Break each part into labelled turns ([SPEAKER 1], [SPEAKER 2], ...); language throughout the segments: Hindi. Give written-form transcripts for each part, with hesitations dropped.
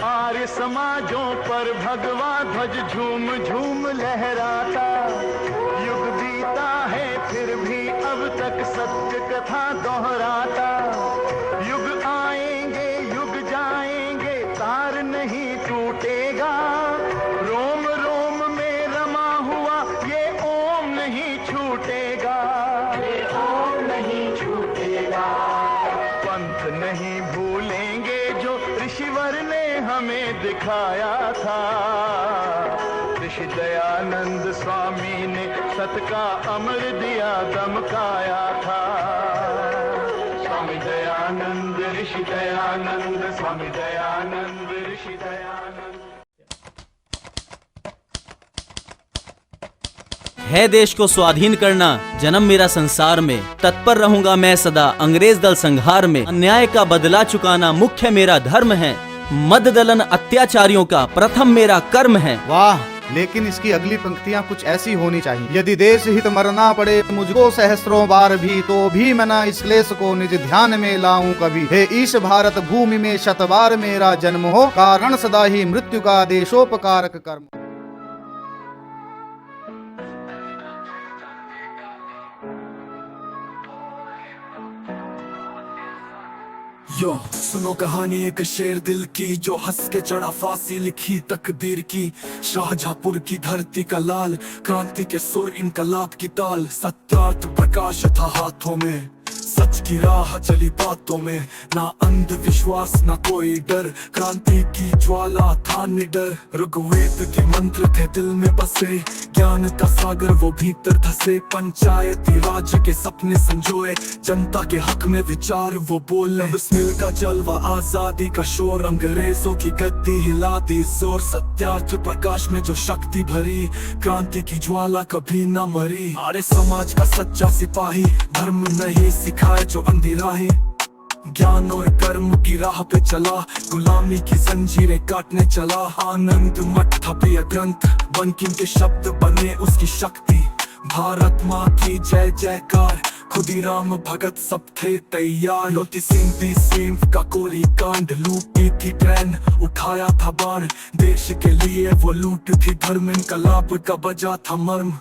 [SPEAKER 1] आर्य समाजों पर भगवा ध्वज झूम झूम लहराता। युग बीता है फिर भी अब तक सत्य कथा दोहराता। युग आएंगे युग जाएंगे तार नहीं टूटेगा। रोम रोम में रमा हुआ ये ओम नहीं छूटेगा। ये ओम नहीं छूटेगा। पंथ नहीं भूलेंगे जो ऋषिवर ने हमें दिखाया था। ऋषि दयानंद स्वामी ने सत का अमर दिया दमकाया था। स्वामी दयानंद ऋषि दयानंद, स्वामी दयानंद ऋषि दयानंद।
[SPEAKER 2] है देश को स्वाधीन करना जन्म मेरा संसार में। तत्पर रहूंगा मैं सदा अंग्रेज दल संहार में। अन्याय का बदला चुकाना मुख्य मेरा धर्म है। मद दलन अत्याचारियों का प्रथम मेरा कर्म है।
[SPEAKER 3] वाह, लेकिन इसकी अगली पंक्तियाँ कुछ ऐसी होनी चाहिए। यदि देश हित मरना पड़े मुझको सहस्त्रों बार भी, तो भी मैं ना इस क्लेश को निज ध्यान में लाऊं कभी। हे ईश भारत भूमि में शतबार मेरा जन्म हो, कारण सदा ही मृत्यु का देशोपकारक कर्म।
[SPEAKER 4] यो सुनो कहानी एक शेर दिल की, जो हंस के चढ़ा फांसी लिखी तकदीर की। शाहजहांपुर की धरती का लाल, क्रांति के सुर इनकलाब की ताल। सत्यार्थ प्रकाश था हाथों में, सच की राह चली बातों में। ना अंधविश्वास ना कोई डर, क्रांति की ज्वाला था निडर। ऋग्वेद के मंत्र थे दिल में बसे, ज्ञान का सागर वो भीतर धसे। पंचायती राज के सपने संजोए, जनता के हक में विचार वो बोले। बिस्मिल का जलवा आजादी का शोर, अंग्रेजों की गद्दी हिला दी जोर। सत्यार्थ प्रकाश में जो शक्ति भरी, क्रांति की ज्वाला कभी न मरी। आर्य समाज का सच्चा सिपाही, धर्म नहीं सिखाए जो अंधेरा है। ज्ञान और कर्म की राह पे चला, गुलामी की जंजीरें काटने चला। आनंद मठ था प्रिय ग्रंथ, बंकिम के शब्द बने उसकी शक्ति। भारत माँ की जय जयकार, खुदीराम भगत सब थे तैयार। मोती सिंह भीम का कोरी कांड, लूटी थी ट्रेन उठाया था बाण। देश के लिए वो लूट थी धर्म, इनकलाब का बजा था मर्म।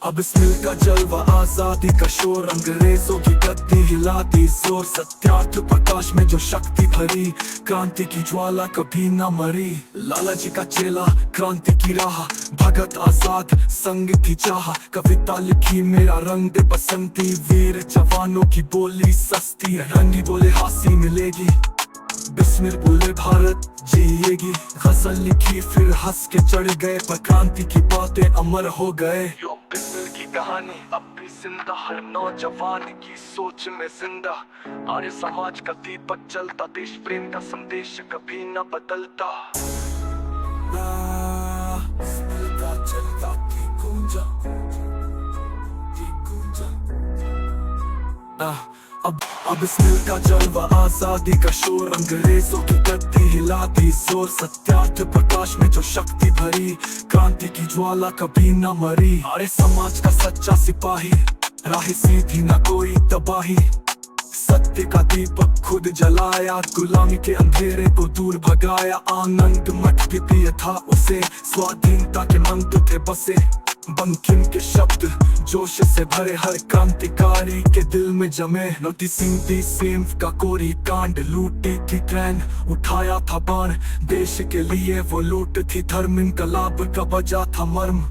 [SPEAKER 4] अब बिस्मिल का जलवा आजादी का शोर, अंग्रेजों की गद्दी हिला दी जोर। सत्यार्थ प्रकाश में जो शक्ति भरी, क्रांति की ज्वाला कभी न मरी। लाला जी का चेला क्रांति की राह, भगत आजाद संग की चाह। कविता लिखी मेरा रंग दे बसंती, वीर जवानों की बोली सस्ती। रंगी बोले हासी मिलेगी, बिस्मिल बोले भारत जिएगी। गजल लिखी फिर हंस के चढ़ गए, पर क्रांति की बातें अमर हो गए। बिस्मिल की कहानी अब भी जिंदा, हर नौजवान की सोच में जिंदा। आर्य समाज का दीपक जलता, देश प्रेम का संदेश कभी न बदलता। बिस्मिल का चलता की गूंजा, अब बिस्मिल का जलवा आजादी का शोर, अंग्रेजों की गद्दी हिला दी जोर। सत्यार्थ प्रकाश में जो शक्ति भरी, क्रांति की ज्वाला कभी न मरी। आर्य समाज का सच्चा सिपाही, राह सीधी न कोई तबाही। सत्य का दीपक खुद जलाया, गुलामी के अंधेरे को दूर भगाया। आनंद मठ भी प्रिय था उसे, स्वाधीनता के मंत्र थे बसे। बंकिम के शब्द जोश से भरे, हर क्रांतिकारी के दिल में जमे। मोती सिंह का कोरी कांड, लूटी थी ट्रेन उठाया था बाण। देश के लिए वो लूट थी धर्म, इनकलाब का बजा था मर्म।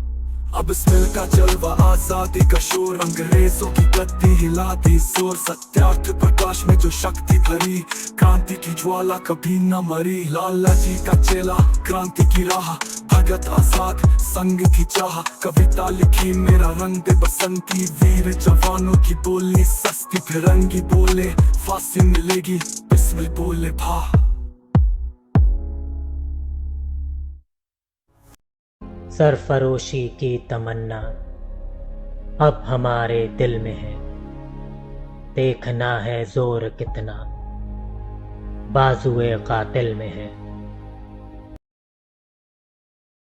[SPEAKER 4] अब बिस्मिल का जलवा आजादी का शोर, अंग्रेजों की गद्दी हिला दी जोर। सत्यार्थ प्रकाश में जो शक्ति भरी, क्रांति की ज्वाला कभी न मरी। लाला जी का चेला क्रांति की राह, भगत आजाद संग की चाह। कविता लिखी मेरा रंग दे बसंती, वीर जवानों की बोली सस्ती। फिरंगी बोले फांसी मिलेगी, बिस्मिल बोले भा।
[SPEAKER 5] सरफरोशी की तमन्ना अब हमारे दिल में है, देखना है जोर कितना बाजुए कातिल में है।